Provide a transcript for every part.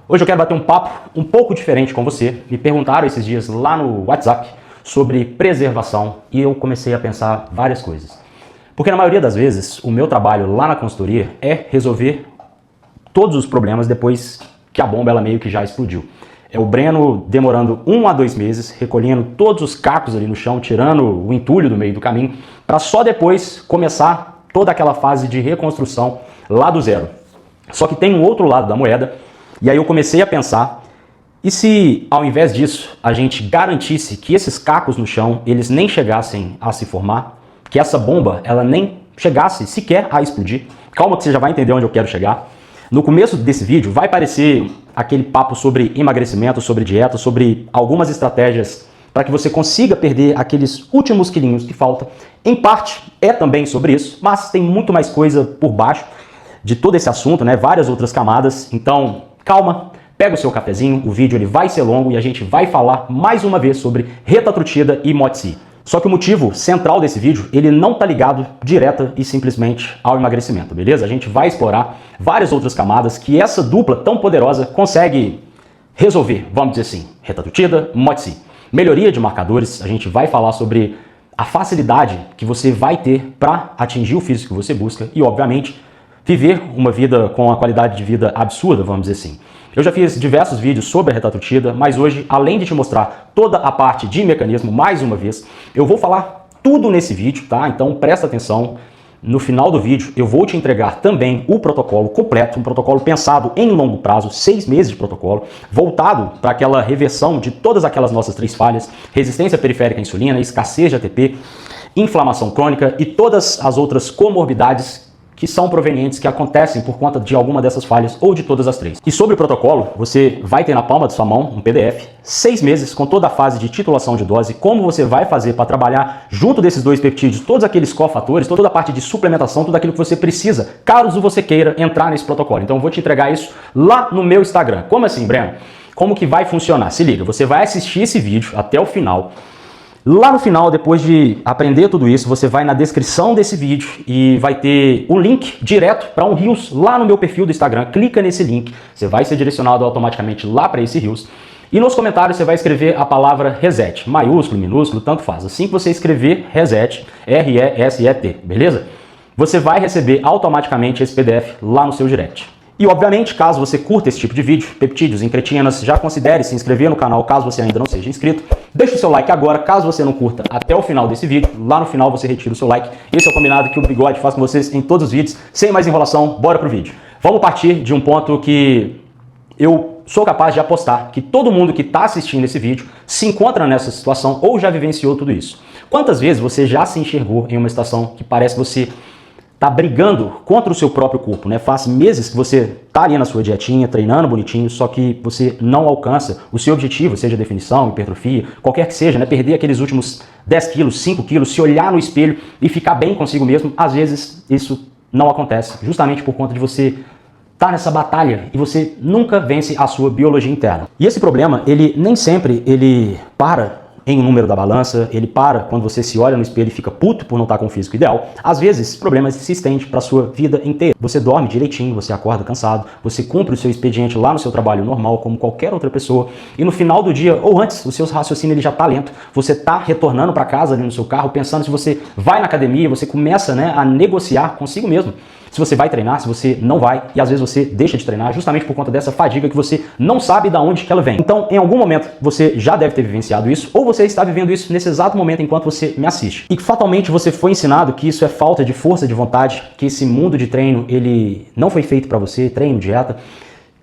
Hoje eu quero bater um papo um pouco diferente com você. Me perguntaram esses dias lá no WhatsApp sobre preservação e eu comecei a pensar várias coisas. Porque na maioria das vezes o meu trabalho lá na consultoria é resolver todos os problemas depois que a bomba ela meio que já explodiu. É o Breno demorando 1 a 2 meses, recolhendo todos os cacos ali no chão, tirando o entulho do meio do caminho, para só depois começar toda aquela fase de reconstrução lá do zero. Só que tem um outro lado da moeda, e aí eu comecei a pensar, e se ao invés disso a gente garantisse que esses cacos no chão, eles nem chegassem a se formar, que essa bomba ela nem chegasse sequer a explodir? Calma que você já vai entender onde eu quero chegar. No começo desse vídeo vai parecer aquele papo sobre emagrecimento, sobre dieta, sobre algumas estratégias para que você consiga perder aqueles últimos quilinhos que faltam. Em parte é também sobre isso, mas tem muito mais coisa por baixo de todo esse assunto, né? Várias outras camadas. Então, calma, pega o seu cafezinho, o vídeo ele vai ser longo e a gente vai falar mais uma vez sobre retatrutida e Mozi. Só que o motivo central desse vídeo, ele não tá ligado direta e simplesmente ao emagrecimento, beleza? A gente vai explorar várias outras camadas que essa dupla tão poderosa consegue resolver, vamos dizer assim, retatrutida, Mozi. Melhoria de marcadores, a gente vai falar sobre a facilidade que você vai ter para atingir o físico que você busca e, obviamente, viver uma vida com a qualidade de vida absurda, vamos dizer assim. Eu já fiz diversos vídeos sobre a retatrutida, mas hoje, além de te mostrar toda a parte de mecanismo, mais uma vez, eu vou falar tudo nesse vídeo, tá? Então presta atenção. No final do vídeo, eu vou te entregar também o protocolo completo, um protocolo pensado em longo prazo, 6 meses de protocolo, voltado para aquela reversão de todas aquelas nossas 3 falhas, resistência periférica à insulina, escassez de ATP, inflamação crônica e todas as outras comorbidades que são provenientes, que acontecem por conta de alguma dessas falhas ou de todas as 3. E sobre o protocolo, você vai ter na palma da sua mão um PDF, 6 meses com toda a fase de titulação de dose, como você vai fazer para trabalhar junto desses 2 peptídeos, todos aqueles cofatores, toda a parte de suplementação, tudo aquilo que você precisa, caso você queira entrar nesse protocolo. Então eu vou te entregar isso lá no meu Instagram. Como assim, Breno? Como que vai funcionar? Se liga, você vai assistir esse vídeo até o final. Lá no final, depois de aprender tudo isso, você vai na descrição desse vídeo e vai ter o link direto para um Reels lá no meu perfil do Instagram. Clica nesse link, você vai ser direcionado automaticamente lá para esse Reels. E nos comentários você vai escrever a palavra reset, maiúsculo, minúsculo, tanto faz. Assim que você escrever reset, R-E-S-E-T, beleza? Você vai receber automaticamente esse PDF lá no seu direct. E, obviamente, caso você curta esse tipo de vídeo, peptídeos, incretinas, já considere se inscrever no canal caso você ainda não seja inscrito. Deixa o seu like agora, caso você não curta até o final desse vídeo. Lá no final você retira o seu like. Esse é o combinado que o Bigode faz com vocês em todos os vídeos. Sem mais enrolação, bora pro vídeo. Vamos partir de um ponto que eu sou capaz de apostar que todo mundo que está assistindo esse vídeo se encontra nessa situação ou já vivenciou tudo isso. Quantas vezes você já se enxergou em uma situação que parece que você tá brigando contra o seu próprio corpo, né? Faz meses que você tá ali na sua dietinha, treinando bonitinho, só que você não alcança o seu objetivo, seja definição, hipertrofia, qualquer que seja, né? Perder aqueles últimos 10 quilos, 5 quilos, se olhar no espelho e ficar bem consigo mesmo, às vezes isso não acontece, justamente por conta de você tá nessa batalha e você nunca vence a sua biologia interna. E esse problema, ele nem sempre ele para em um número da balança, ele para quando você se olha no espelho e fica puto por não estar com o físico ideal. Às vezes, esse problema se estende para a sua vida inteira. Você dorme direitinho, você acorda cansado, você cumpre o seu expediente lá no seu trabalho normal, como qualquer outra pessoa, e no final do dia, ou antes, o seu raciocínio ele já está lento, você está retornando para casa ali no seu carro, pensando se você vai na academia, você começa, né, a negociar consigo mesmo. Se você vai treinar, se você não vai, e às vezes você deixa de treinar justamente por conta dessa fadiga que você não sabe de onde que ela vem. Então, em algum momento, você já deve ter vivenciado isso, ou você está vivendo isso nesse exato momento enquanto você me assiste. E fatalmente você foi ensinado que isso é falta de força de vontade, que esse mundo de treino, ele não foi feito para você, treino, dieta.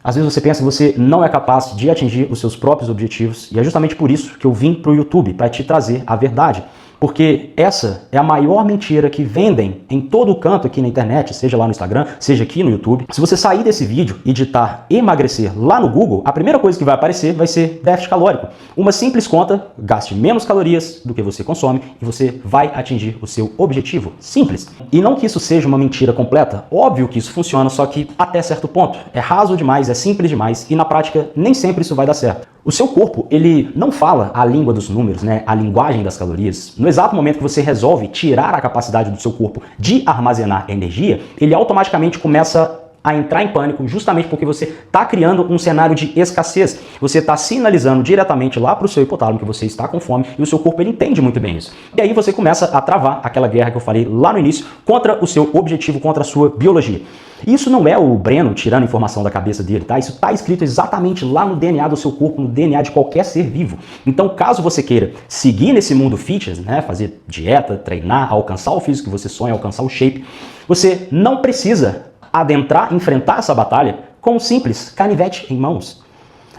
Às vezes você pensa que você não é capaz de atingir os seus próprios objetivos, e é justamente por isso que eu vim para o YouTube, para te trazer a verdade. Porque essa é a maior mentira que vendem em todo o canto aqui na internet, seja lá no Instagram, seja aqui no YouTube. Se você sair desse vídeo e digitar emagrecer lá no Google, a primeira coisa que vai aparecer vai ser déficit calórico. Uma simples conta, gaste menos calorias do que você consome e você vai atingir o seu objetivo. Simples. E não que isso seja uma mentira completa, óbvio que isso funciona, só que até certo ponto. É raso demais, é simples demais e na prática nem sempre isso vai dar certo. O seu corpo, ele não fala a língua dos números, né? A linguagem das calorias. No exato momento que você resolve tirar a capacidade do seu corpo de armazenar energia, ele automaticamente começa a entrar em pânico justamente porque você está criando um cenário de escassez. Você está sinalizando diretamente lá para o seu hipotálamo que você está com fome e o seu corpo ele entende muito bem isso. E aí você começa a travar aquela guerra que eu falei lá no início contra o seu objetivo, contra a sua biologia. Isso não é o Breno tirando informação da cabeça dele, tá? Isso está escrito exatamente lá no DNA do seu corpo, no DNA de qualquer ser vivo. Então, caso você queira seguir nesse mundo fitness, né, fazer dieta, treinar, alcançar o físico que você sonha, alcançar o shape, você não precisa adentrar, enfrentar essa batalha com um simples canivete em mãos.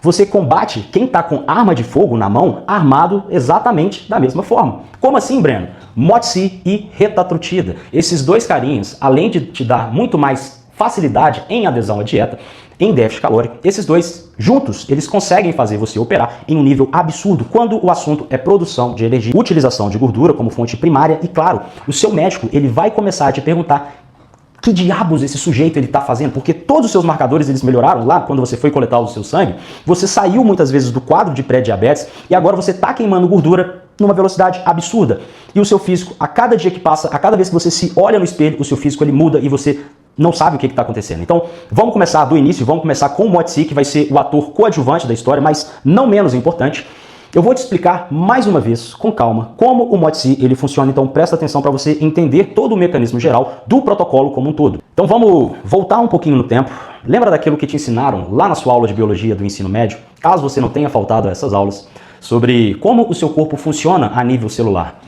Você combate quem está com arma de fogo na mão, armado exatamente da mesma forma. Como assim, Breno? Mozi e retatrutida. Esses dois carinhos, além de te dar muito mais facilidade em adesão à dieta, em déficit calórico, esses dois juntos, eles conseguem fazer você operar em um nível absurdo quando o assunto é produção de energia, utilização de gordura como fonte primária e, claro, o seu médico ele vai começar a te perguntar que diabos esse sujeito ele está fazendo, porque todos os seus marcadores eles melhoraram lá quando você foi coletar o seu sangue, você saiu muitas vezes do quadro de pré-diabetes e agora você está queimando gordura numa velocidade absurda. E o seu físico, a cada dia que passa, a cada vez que você se olha no espelho, o seu físico ele muda e você não sabe o que está acontecendo. Então, vamos começar do início, vamos começar com o Mozi, que vai ser o ator coadjuvante da história, mas não menos importante. Eu vou te explicar mais uma vez, com calma, como o Mozi ele funciona, então presta atenção para você entender todo o mecanismo geral do protocolo como um todo. Então vamos voltar um pouquinho no tempo. Lembra daquilo que te ensinaram lá na sua aula de biologia do ensino médio, caso você não tenha faltado a essas aulas, sobre como o seu corpo funciona a nível celular?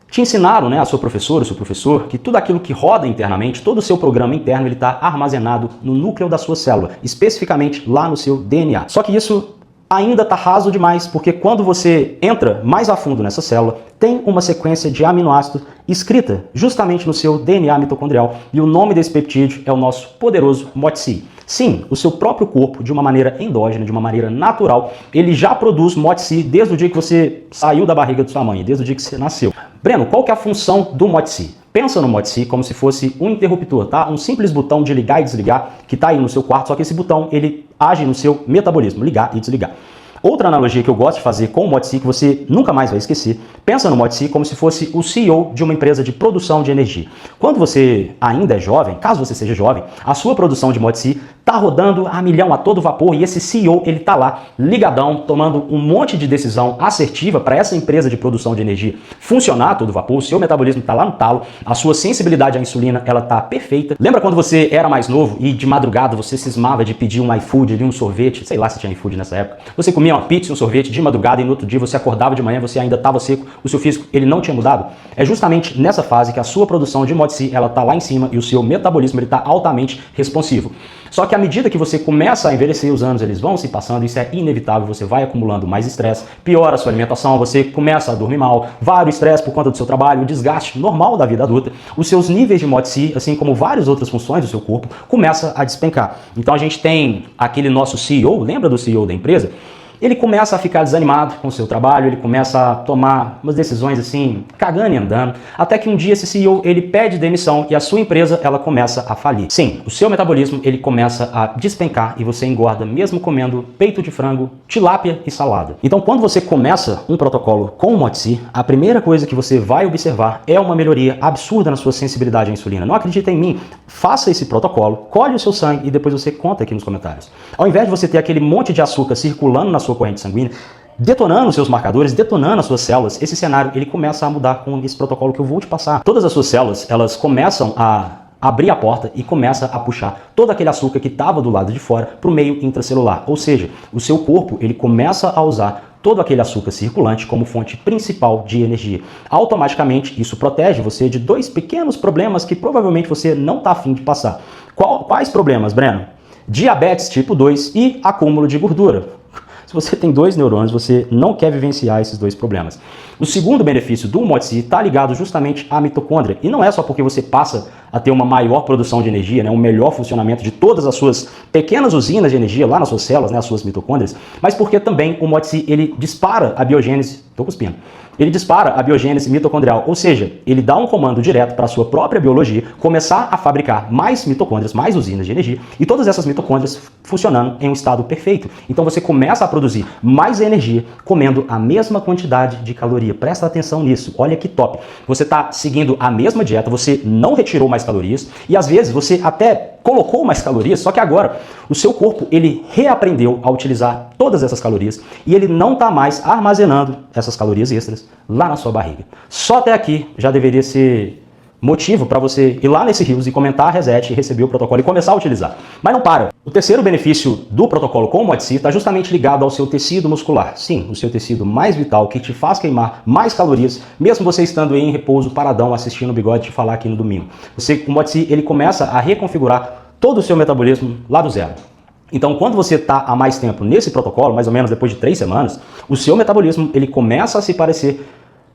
Te ensinaram, né, a sua professora, o seu professor, que tudo aquilo que roda internamente, todo o seu programa interno, ele está armazenado no núcleo da sua célula, especificamente lá no seu DNA. Só que isso ainda está raso demais, porque quando você entra mais a fundo nessa célula, tem uma sequência de aminoácidos escrita justamente no seu DNA mitocondrial, e o nome desse peptídeo é o nosso poderoso Mozi. Sim, o seu próprio corpo, de uma maneira endógena, de uma maneira natural, ele já produz Mozi desde o dia que você saiu da barriga de sua mãe, desde o dia que você nasceu. Breno, qual que é a função do Mozi? Pensa no Mozi como se fosse um interruptor, tá? Um simples botão de ligar e desligar que está aí no seu quarto, só que esse botão ele age no seu metabolismo, ligar e desligar. Outra analogia que eu gosto de fazer com o Mozi, que você nunca mais vai esquecer, pensa no Mozi como se fosse o CEO de uma empresa de produção de energia. Quando você ainda é jovem, caso você seja jovem, a sua produção de Mozi está rodando a milhão, a todo vapor, e esse CEO ele está lá ligadão, tomando um monte de decisão assertiva para essa empresa de produção de energia funcionar a todo vapor, o seu metabolismo está lá no talo, a sua sensibilidade à insulina ela está perfeita. Lembra quando você era mais novo e de madrugada você cismava de pedir um iFood, um sorvete, sei lá se tinha iFood nessa época, você comia uma pizza, um sorvete de madrugada e no outro dia você acordava de manhã, você ainda estava seco, o seu físico ele não tinha mudado? É justamente nessa fase que a sua produção de Mozi ela está lá em cima e o seu metabolismo ele está altamente responsivo. Só que à medida que você começa a envelhecer, os anos eles vão se passando, isso é inevitável, você vai acumulando mais estresse, piora a sua alimentação, você começa a dormir mal, vários estresse por conta do seu trabalho, o desgaste normal da vida adulta, os seus níveis de Mozi, assim como várias outras funções do seu corpo, começa a despencar. Então a gente tem aquele nosso CEO, lembra do CEO da empresa? Ele começa a ficar desanimado com o seu trabalho, ele começa a tomar umas decisões assim, cagando e andando, até que um dia esse CEO, ele pede demissão e a sua empresa, ela começa a falir. Sim, o seu metabolismo, ele começa a despencar e você engorda mesmo comendo peito de frango, tilápia e salada. Então, quando você começa um protocolo com o Mozi, a primeira coisa que você vai observar é uma melhoria absurda na sua sensibilidade à insulina. Não acredita em mim? Faça esse protocolo, colhe o seu sangue e depois você conta aqui nos comentários. Ao invés de você ter aquele monte de açúcar circulando na sua corrente sanguínea, detonando os seus marcadores, detonando as suas células, esse cenário ele começa a mudar com esse protocolo que eu vou te passar. Todas as suas células, elas começam a abrir a porta e começa a puxar todo aquele açúcar que estava do lado de fora para o meio intracelular. Ou seja, o seu corpo ele começa a usar todo aquele açúcar circulante como fonte principal de energia. Automaticamente, isso protege você de dois pequenos problemas que provavelmente você não está afim de passar. Quais problemas, Breno? Diabetes tipo 2 e acúmulo de gordura. Se você tem dois neurônios, você não quer vivenciar esses dois problemas. O segundo benefício do Mozi está ligado justamente à mitocôndria. E não é só porque você passa a ter uma maior produção de energia, né, um melhor funcionamento de todas as suas pequenas usinas de energia lá nas suas células, né, as suas mitocôndrias, mas porque também o Mozi ele dispara a biogênese, tô cuspindo, ele dispara a biogênese mitocondrial, ou seja, ele dá um comando direto para a sua própria biologia começar a fabricar mais mitocôndrias, mais usinas de energia, e todas essas mitocôndrias funcionando em um estado perfeito. Então você começa a produzir mais energia comendo a mesma quantidade de calorias. caloria. Presta atenção nisso, olha que top. Você está seguindo a mesma dieta, você não retirou mais calorias e às vezes você até colocou mais calorias, só que agora o seu corpo ele reaprendeu a utilizar todas essas calorias e ele não está mais armazenando essas calorias extras lá na sua barriga. Só até aqui já deveria ser motivo para você ir lá nesse Reels e comentar reset, receber o protocolo e começar a utilizar. Mas não para. O terceiro benefício do protocolo com o MODSI está justamente ligado ao seu tecido muscular. Sim, o seu tecido mais vital que te faz queimar mais calorias, mesmo você estando em repouso paradão assistindo o Bigode te falar aqui no domingo. O MODSI ele começa a reconfigurar todo o seu metabolismo lá do zero. Então, quando você está há mais tempo nesse protocolo, mais ou menos depois de 3 semanas, o seu metabolismo ele começa a se parecer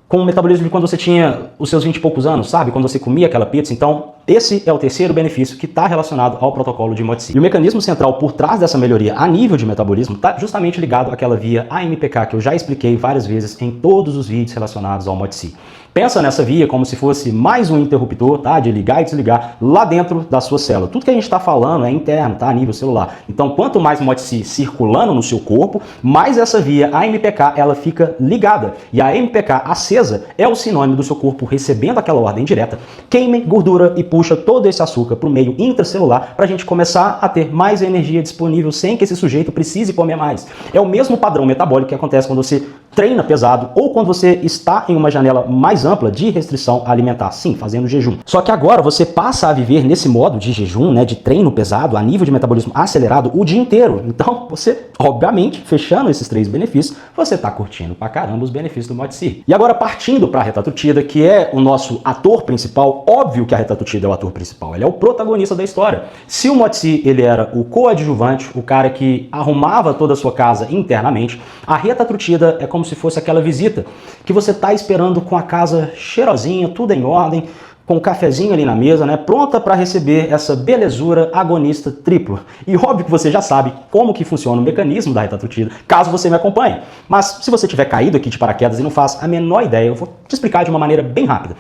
com o metabolismo de quando você tinha os seus 20 e poucos anos, sabe? Quando você comia aquela pizza. Então, esse é o terceiro benefício que está relacionado ao protocolo de MODSI. E o mecanismo central por trás dessa melhoria a nível de metabolismo está justamente ligado àquela via AMPK que eu já expliquei várias vezes em todos os vídeos relacionados ao MODSI. Pensa nessa via como se fosse mais um interruptor, tá? De ligar e desligar lá dentro da sua célula. Tudo que a gente está falando é interno, tá? A nível celular. Então, quanto mais MODSI circulando no seu corpo, mais essa via AMPK ela fica ligada. E a AMPK acesa é o sinônimo do seu corpo recebendo aquela ordem direta. Queime gordura e puxa todo esse açúcar para o meio intracelular para a gente começar a ter mais energia disponível sem que esse sujeito precise comer mais. É o mesmo padrão metabólico que acontece quando você treina pesado ou quando você está em uma janela mais ampla de restrição alimentar, sim, fazendo jejum. Só que agora você passa a viver nesse modo de jejum, né, de treino pesado, a nível de metabolismo acelerado o dia inteiro. Então, você, obviamente, fechando esses 3 benefícios, você está curtindo pra caramba os benefícios do MODSI. E agora, partindo para a retatrutida, que é o nosso ator principal, óbvio que a retatrutida é o ator principal, ele é o protagonista da história. Se o MODSI ele era o coadjuvante, o cara que arrumava toda a sua casa internamente, a retatrutida é como se fosse aquela visita que você está esperando com a casa cheirosinha, tudo em ordem, com um cafezinho ali na mesa, né, pronta para receber essa belezura agonista triplo. E óbvio que você já sabe como que funciona o mecanismo da retatrutida, caso você me acompanhe. Mas se você tiver caído aqui de paraquedas e não faz a menor ideia, eu vou te explicar de uma maneira bem rápida.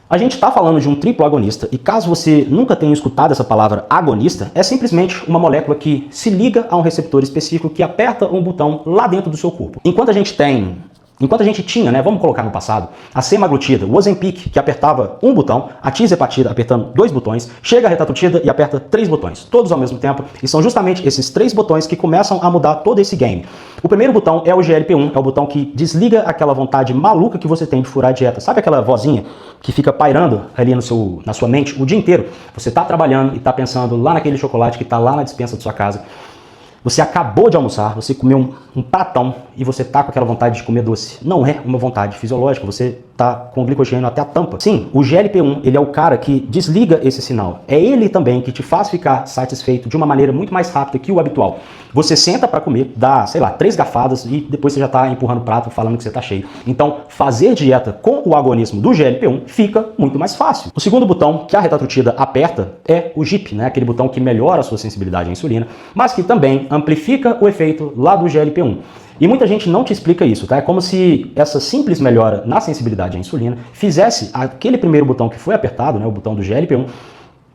A gente está falando de um triplo agonista e caso você nunca tenha escutado essa palavra agonista, é simplesmente uma molécula que se liga a um receptor específico que aperta um botão lá dentro do seu corpo. Enquanto a gente tinha, né, vamos colocar no passado, a semaglutida, o Ozempic, que apertava um botão, a tirzepatida apertando 2 botões, chega a retatrutida e aperta 3 botões, todos ao mesmo tempo, e são justamente esses 3 botões que começam a mudar todo esse game. O primeiro botão é o GLP-1, é o botão que desliga aquela vontade maluca que você tem de furar a dieta. Sabe aquela vozinha que fica pairando ali na sua mente o dia inteiro? Você está trabalhando e está pensando lá naquele chocolate que está lá na despensa da sua casa. Você acabou de almoçar, você comeu um pratão e você tá com aquela vontade de comer doce. Não é uma vontade fisiológica, você tá com o glicogênio até a tampa. Sim, o GLP-1, ele é o cara que desliga esse sinal. É ele também que te faz ficar satisfeito de uma maneira muito mais rápida que o habitual. Você senta para comer, dá, sei lá, 3 garfadas e depois você já tá empurrando o prato falando que você tá cheio. Então, fazer dieta com o agonismo do GLP-1 fica muito mais fácil. O segundo botão que a retatrutida aperta é o GIP, né? Aquele botão que melhora a sua sensibilidade à insulina, mas que também amplifica o efeito lá do GLP-1. E muita gente não te explica isso, tá? É como se essa simples melhora na sensibilidade à insulina fizesse aquele primeiro botão que foi apertado, né, o botão do GLP-1,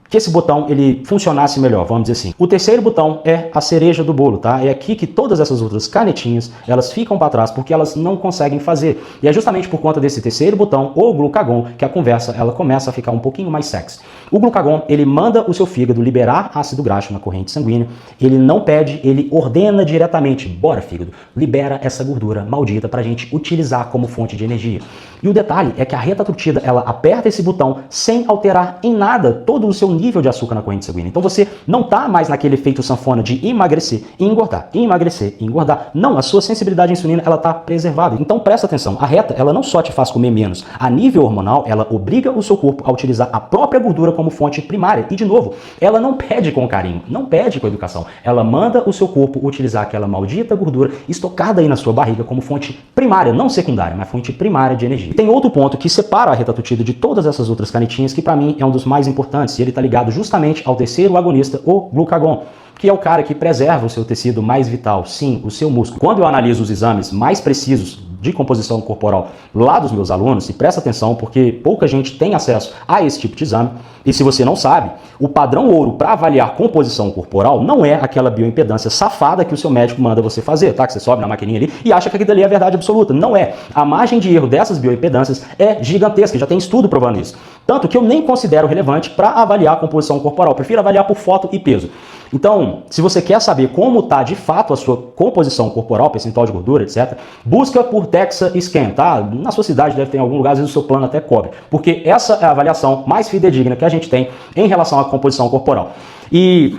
que esse botão ele funcionasse melhor, vamos dizer assim. O terceiro botão é a cereja do bolo, tá? É aqui que todas essas outras canetinhas, elas ficam para trás porque elas não conseguem fazer. E é justamente por conta desse terceiro botão, o glucagon, que a conversa ela começa a ficar um pouquinho mais sexy. O glucagon, ele manda o seu fígado liberar ácido graxo na corrente sanguínea, ele não pede, ele ordena diretamente, bora fígado, libera essa gordura maldita pra gente utilizar como fonte de energia. E o detalhe é que a retatrutida, ela aperta esse botão sem alterar em nada todo o seu nível de açúcar na corrente sanguínea. Então você não tá mais naquele efeito sanfona de emagrecer e engordar, emagrecer e engordar. Não, a sua sensibilidade à insulina, ela tá preservada. Então presta atenção, a reta, ela não só te faz comer menos, a nível hormonal, ela obriga o seu corpo a utilizar a própria gordura como fonte primária. E de novo, ela não pede com carinho, não pede com educação. Ela manda o seu corpo utilizar aquela maldita gordura estocada aí na sua barriga como fonte primária, não secundária, mas fonte primária de energia. E tem outro ponto que separa a retatrutida de todas essas outras canetinhas, que para mim é um dos mais importantes, e ele tá ligado justamente ao terceiro agonista, o glucagon, que é o cara que preserva o seu tecido mais vital, sim, o seu músculo. Quando eu analiso os exames mais precisos de composição corporal lá dos meus alunos, e presta atenção porque pouca gente tem acesso a esse tipo de exame, e se você não sabe, o padrão ouro para avaliar composição corporal não é aquela bioimpedância safada que o seu médico manda você fazer, tá? Que você sobe na maquininha ali e acha que aquilo ali é a verdade absoluta. Não é. A margem de erro dessas bioimpedâncias é gigantesca, já tem estudo provando isso. Tanto que eu nem considero relevante para avaliar a composição corporal, eu prefiro avaliar por foto e peso. Então, se você quer saber como está de fato a sua composição corporal, percentual de gordura, etc., busca por DEXA Scan, tá? Na sua cidade deve ter em algum lugar, às vezes o seu plano até cobre, porque essa é a avaliação mais fidedigna que a gente tem em relação à composição corporal. E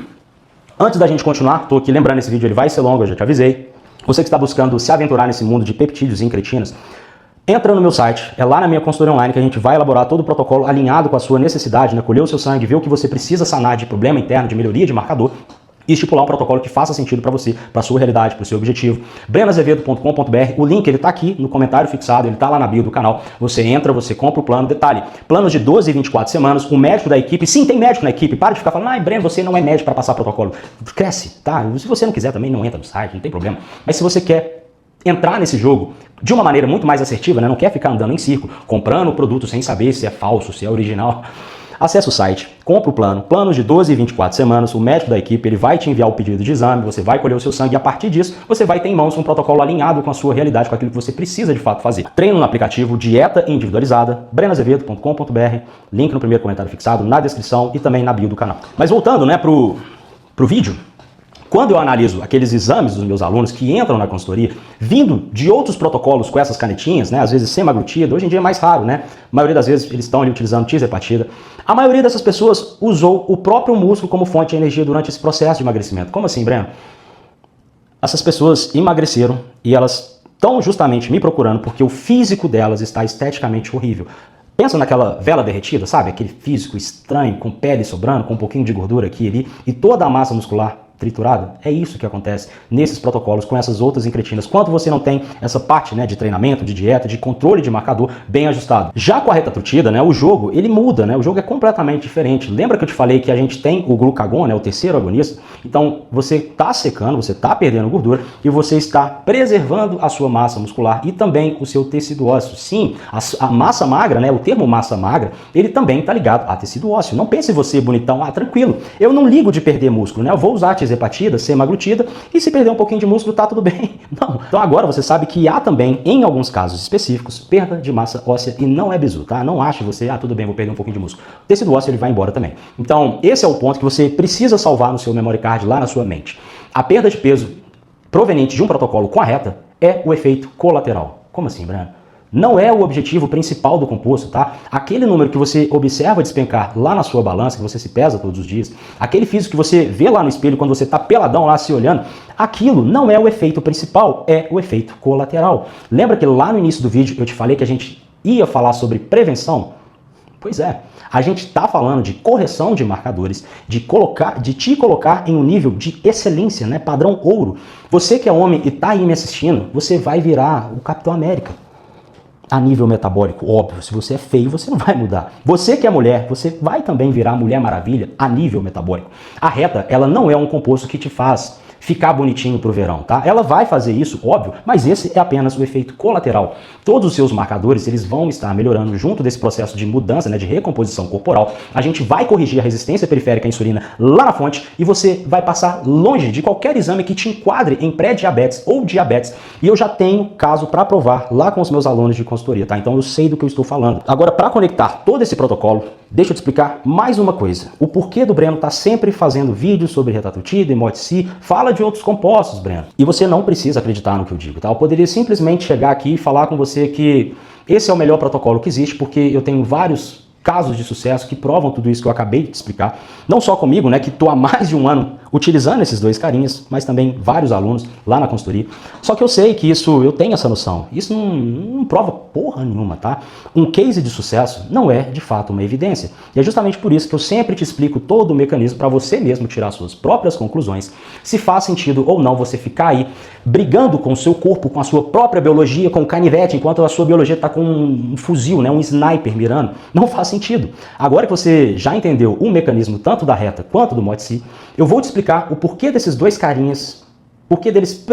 antes da gente continuar, estou aqui lembrando, esse vídeo ele vai ser longo, eu já te avisei. Você que está buscando se aventurar nesse mundo de peptídeos e incretinas, entra no meu site, é lá na minha consultoria online que a gente vai elaborar todo o protocolo alinhado com a sua necessidade, né? Colher o seu sangue, ver o que você precisa sanar de problema interno, de melhoria de marcador, e estipular um protocolo que faça sentido para você, para a sua realidade, para o seu objetivo. brenazevedo.com.br, o link ele está aqui no comentário fixado, ele está lá na bio do canal. Você entra, você compra o plano. Detalhe, planos de 12 e 24 semanas, o médico da equipe, sim, tem médico na equipe, para de ficar falando, Breno, você não é médico para passar protocolo. Cresce, tá? Se você não quiser também, não entra no site, não tem problema. Mas se você quer entrar nesse jogo de uma maneira muito mais assertiva, né? Não quer ficar andando em circo, comprando o produto sem saber se é falso, se é original, acesse o site, compra o plano, planos de 12 e 24 semanas, o médico da equipe ele vai te enviar o pedido de exame, você vai colher o seu sangue e a partir disso você vai ter em mãos um protocolo alinhado com a sua realidade, com aquilo que você precisa de fato fazer. Treino no aplicativo, dieta individualizada, brenazevedo.com.br, link no primeiro comentário fixado, na descrição e também na bio do canal. Mas voltando, né, pro vídeo, quando eu analiso aqueles exames dos meus alunos que entram na consultoria, vindo de outros protocolos com essas canetinhas, né, às vezes semaglutida, hoje em dia é mais raro, né? A maioria das vezes eles estão ali utilizando tirzepatida. A maioria dessas pessoas usou o próprio músculo como fonte de energia durante esse processo de emagrecimento. Como assim, Breno? Essas pessoas emagreceram e elas estão justamente me procurando porque o físico delas está esteticamente horrível. Pensa naquela vela derretida, sabe? Aquele físico estranho, com pele sobrando, com um pouquinho de gordura aqui e ali, e toda a massa muscular triturada. É isso que acontece nesses protocolos com essas outras incretinas, quando você não tem essa parte, né, de treinamento, de dieta, de controle de marcador bem ajustado. Já com a retatrutida, né, o jogo ele muda, né, o jogo é completamente diferente. Lembra que eu te falei que a gente tem o glucagon, né, o terceiro agonista? Então você está secando, você está perdendo gordura e você está preservando a sua massa muscular e também o seu tecido ósseo. Sim, a massa magra, né, o termo massa magra, ele também está ligado a tecido ósseo. Não pense você bonitão, tranquilo, eu não ligo de perder músculo, né, eu vou usar tirzepatida, semaglutida, e se perder um pouquinho de músculo, tá tudo bem. Não. Então agora você sabe que há também, em alguns casos específicos, perda de massa óssea e não é bizu, tá? Não ache você, tudo bem, vou perder um pouquinho de músculo. O tecido ósseo ele vai embora também. Então esse é o ponto que você precisa salvar no seu memory card, lá na sua mente. A perda de peso proveniente de um protocolo com a reta é o efeito colateral. Como assim, Breno? Não é o objetivo principal do composto, tá? Aquele número que você observa despencar lá na sua balança, que você se pesa todos os dias, aquele físico que você vê lá no espelho quando você tá peladão lá se olhando, aquilo não é o efeito principal, é o efeito colateral. Lembra que lá no início do vídeo eu te falei que a gente ia falar sobre prevenção? Pois é, a gente está falando de correção de marcadores, de te colocar em um nível de excelência, né? Padrão ouro. Você que é homem e tá aí me assistindo, você vai virar o Capitão América. A nível metabólico, óbvio, se você é feio, você não vai mudar. Você que é mulher, você vai também virar Mulher Maravilha a nível metabólico. A reta, ela não é um composto que te faz ficar bonitinho pro verão, tá? Ela vai fazer isso, óbvio, mas esse é apenas o efeito colateral. Todos os seus marcadores, eles vão estar melhorando junto desse processo de mudança, né, de recomposição corporal. A gente vai corrigir a resistência periférica à insulina lá na fonte e você vai passar longe de qualquer exame que te enquadre em pré-diabetes ou diabetes. E eu já tenho caso para provar lá com os meus alunos de consultoria, tá? Então eu sei do que eu estou falando. Agora, para conectar todo esse protocolo, deixa eu te explicar mais uma coisa. O porquê do Breno tá sempre fazendo vídeos sobre retatrutida, Mote-C, fala de outros compostos, Breno. E você não precisa acreditar no que eu digo, tá? Eu poderia simplesmente chegar aqui e falar com você que esse é o melhor protocolo que existe, porque eu tenho vários casos de sucesso que provam tudo isso que eu acabei de te explicar. Não só comigo, né, que estou há mais de um ano utilizando esses dois carinhas, mas também vários alunos lá na consultoria. Só que eu sei que isso, eu tenho essa noção. Isso não prova porra nenhuma, tá? Um case de sucesso não é, de fato, uma evidência. E é justamente por isso que eu sempre te explico todo o mecanismo para você mesmo tirar suas próprias conclusões, se faz sentido ou não você ficar aí brigando com o seu corpo, com a sua própria biologia, com o canivete, enquanto a sua biologia está com um fuzil, né, um sniper mirando. Não faz sentido. Agora que você já entendeu o mecanismo tanto da reta quanto do Mote-C, eu vou te explicar o porquê desses dois carinhas Porquê deles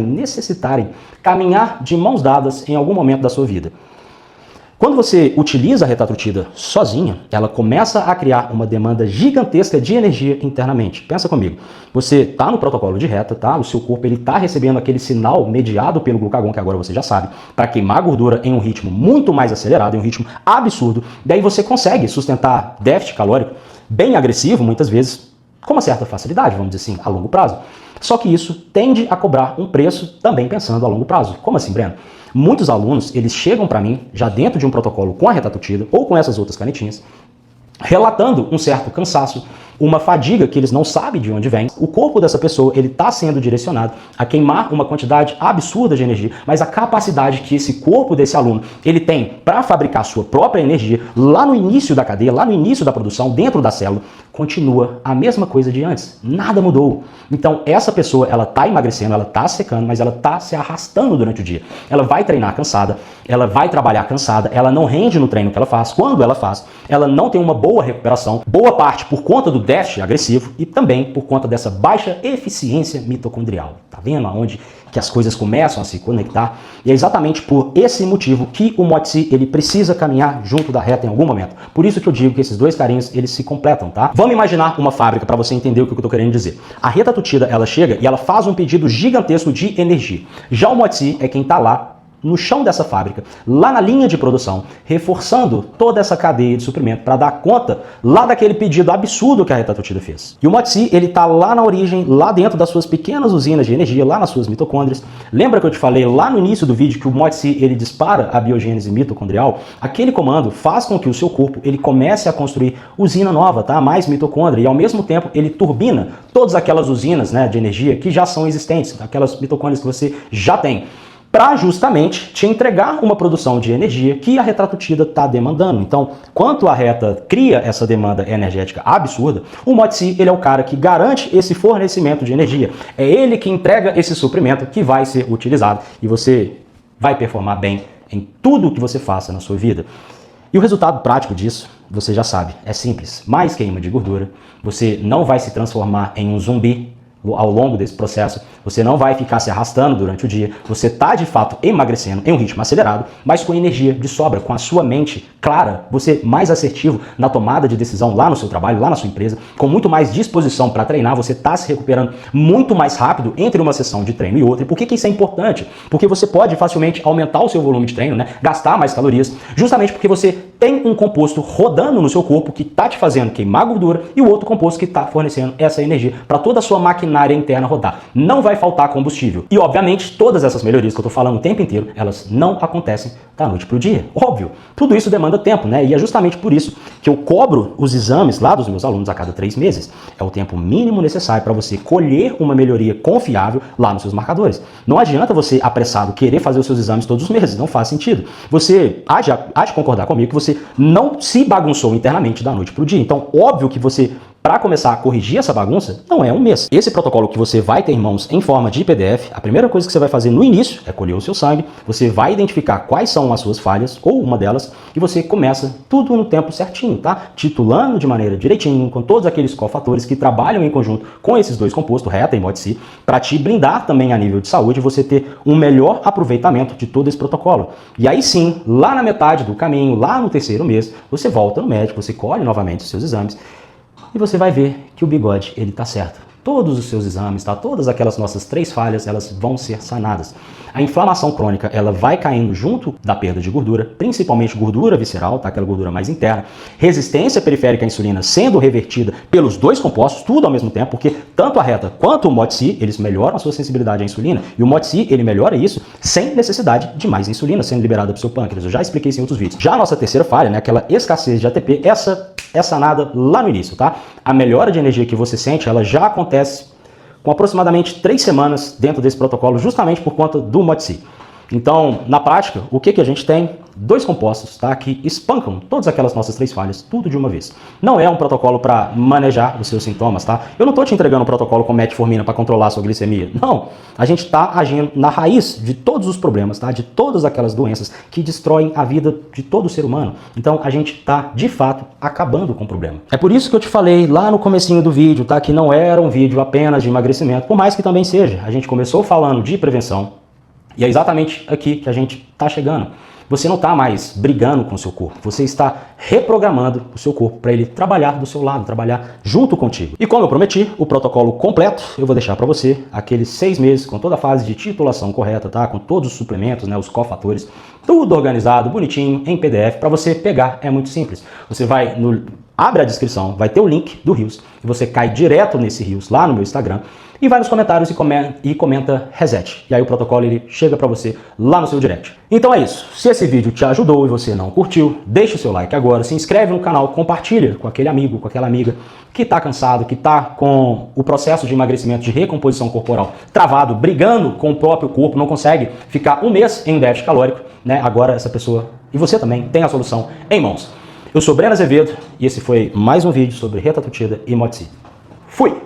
necessitarem caminhar de mãos dadas em algum momento da sua vida? Quando você utiliza a retatrutida sozinha, ela começa a criar uma demanda gigantesca de energia internamente. Pensa comigo, você está no protocolo de reta, tá? O seu corpo está recebendo aquele sinal mediado pelo glucagon, que agora você já sabe, para queimar gordura em um ritmo muito mais acelerado, em um ritmo absurdo. Daí você consegue sustentar déficit calórico bem agressivo, muitas vezes, com uma certa facilidade, vamos dizer assim, a longo prazo. Só que isso tende a cobrar um preço também pensando a longo prazo. Como assim, Breno? Muitos alunos, eles chegam para mim, já dentro de um protocolo com a retatrutida ou com essas outras canetinhas, relatando um certo cansaço, uma fadiga que eles não sabem de onde vem. O corpo dessa pessoa, ele está sendo direcionado a queimar uma quantidade absurda de energia, mas a capacidade que esse corpo desse aluno, ele tem para fabricar sua própria energia lá no início da cadeia, lá no início da produção, dentro da célula, continua a mesma coisa de antes. Nada mudou. Então, essa pessoa, ela está emagrecendo, ela está secando, mas ela está se arrastando durante o dia. Ela vai treinar cansada, ela vai trabalhar cansada, ela não rende no treino que ela faz. Quando ela faz, ela não tem uma boa recuperação, boa parte por conta do déficit agressivo e também por conta dessa baixa eficiência mitocondrial. Tá vendo aonde que as coisas começam a se conectar? E é exatamente por esse motivo que o MOTS-c ele precisa caminhar junto da reta em algum momento. Por isso que eu digo que esses dois carinhos, eles se completam, tá? Vamos imaginar uma fábrica para você entender o que eu tô querendo dizer. A retatrutida, ela chega e ela faz um pedido gigantesco de energia. Já o MOTS-c é quem tá lá no chão dessa fábrica, lá na linha de produção, reforçando toda essa cadeia de suprimento para dar conta lá daquele pedido absurdo que a retatrutida fez. E o MOTS-c, ele tá lá na origem, lá dentro das suas pequenas usinas de energia, lá nas suas mitocôndrias. Lembra que eu te falei lá no início do vídeo que o MOTS-c, ele dispara a biogênese mitocondrial? Aquele comando faz com que o seu corpo, ele comece a construir usina nova, tá? Mais mitocôndria, e ao mesmo tempo ele turbina todas aquelas usinas, né, de energia que já são existentes, aquelas mitocôndrias que você já tem, para justamente te entregar uma produção de energia que a retatrutida está demandando. Então, quanto a reta cria essa demanda energética absurda, o MOTS-c, ele é o cara que garante esse fornecimento de energia. É ele que entrega esse suprimento que vai ser utilizado e você vai performar bem em tudo o que você faça na sua vida. E o resultado prático disso, você já sabe, é simples. Mais queima de gordura, você não vai se transformar em um zumbi ao longo desse processo, você não vai ficar se arrastando durante o dia, você está de fato emagrecendo em um ritmo acelerado, mas com energia de sobra, com a sua mente clara, você mais assertivo na tomada de decisão lá no seu trabalho, lá na sua empresa, com muito mais disposição para treinar, você está se recuperando muito mais rápido entre uma sessão de treino e outra. E por que isso é importante? Porque você pode facilmente aumentar o seu volume de treino, né? Gastar mais calorias, justamente porque você tem um composto rodando no seu corpo que está te fazendo queimar gordura e o outro composto que está fornecendo essa energia para toda a sua maquinária interna rodar. Não vai faltar combustível. E, obviamente, todas essas melhorias que eu estou falando o tempo inteiro, elas não acontecem da noite para o dia. Óbvio, tudo isso demanda tempo, né? E é justamente por isso que eu cobro os exames lá dos meus alunos a cada 3 meses. É o tempo mínimo necessário para você colher uma melhoria confiável lá nos seus marcadores. Não adianta você, apressado, querer fazer os seus exames todos os meses. Não faz sentido. Você há de concordar comigo que você não se bagunçou internamente da noite para o dia. Então, óbvio que você, para começar a corrigir essa bagunça, não é um mês. Esse protocolo que você vai ter em mãos em forma de PDF, a primeira coisa que você vai fazer no início é colher o seu sangue, você vai identificar quais são as suas falhas, ou uma delas, e você começa tudo no tempo certinho, tá? Titulando de maneira direitinho, com todos aqueles cofatores que trabalham em conjunto com esses dois compostos, reta e MOTS-c, para te blindar também a nível de saúde, você ter um melhor aproveitamento de todo esse protocolo. E aí sim, lá na metade do caminho, lá no 3º mês, você volta no médico, você colhe novamente os seus exames, e você vai ver que o bigode, ele tá certo. Todos os seus exames, tá? Todas aquelas nossas 3 falhas, elas vão ser sanadas. A inflamação crônica, ela vai caindo junto da perda de gordura, principalmente gordura visceral, tá? Aquela gordura mais interna. Resistência periférica à insulina sendo revertida pelos dois compostos, tudo ao mesmo tempo, porque tanto a reta quanto o MOTS-c, eles melhoram a sua sensibilidade à insulina, e o MOTS-c, ele melhora isso sem necessidade de mais insulina sendo liberada para o seu pâncreas. Eu já expliquei isso em outros vídeos. Já a nossa terceira falha, né? Aquela escassez de ATP, essa é sanada lá no início, tá? A melhora de energia que você sente, ela já acontece com aproximadamente 3 semanas dentro desse protocolo, justamente por conta do MOTS-c. Então, na prática, o que a gente tem? Dois compostos, tá, que espancam todas aquelas nossas 3 falhas, tudo de uma vez. Não é um protocolo para manejar os seus sintomas, tá? Eu não estou te entregando um protocolo com metformina para controlar a sua glicemia. Não. A gente está agindo na raiz de todos os problemas, tá? De todas aquelas doenças que destroem a vida de todo ser humano. Então, a gente está, de fato, acabando com o problema. É por isso que eu te falei lá no comecinho do vídeo, tá? Que não era um vídeo apenas de emagrecimento, por mais que também seja. A gente começou falando de prevenção e é exatamente aqui que a gente está chegando. Você não está mais brigando com o seu corpo, você está reprogramando o seu corpo para ele trabalhar do seu lado, trabalhar junto contigo. E como eu prometi, o protocolo completo eu vou deixar para você, aqueles 6 meses com toda a fase de titulação correta, tá? Com todos os suplementos, né, os cofatores, tudo organizado, bonitinho, em PDF, para você pegar. É muito simples. Você vai abre a descrição, vai ter o link do Rios, e você cai direto nesse Rios lá no meu Instagram, e vai nos comentários e comenta reset. E aí o protocolo ele chega para você lá no seu direct. Então é isso. Se esse vídeo te ajudou e você não curtiu, deixa o seu like agora, se inscreve no canal, compartilha com aquele amigo, com aquela amiga que está cansado, que está com o processo de emagrecimento, de recomposição corporal travado, brigando com o próprio corpo, não consegue ficar um mês em um déficit calórico, né? Agora essa pessoa, e você também, tem a solução em mãos. Eu sou Breno Azevedo e esse foi mais um vídeo sobre Retatrutida e Moxi. Fui!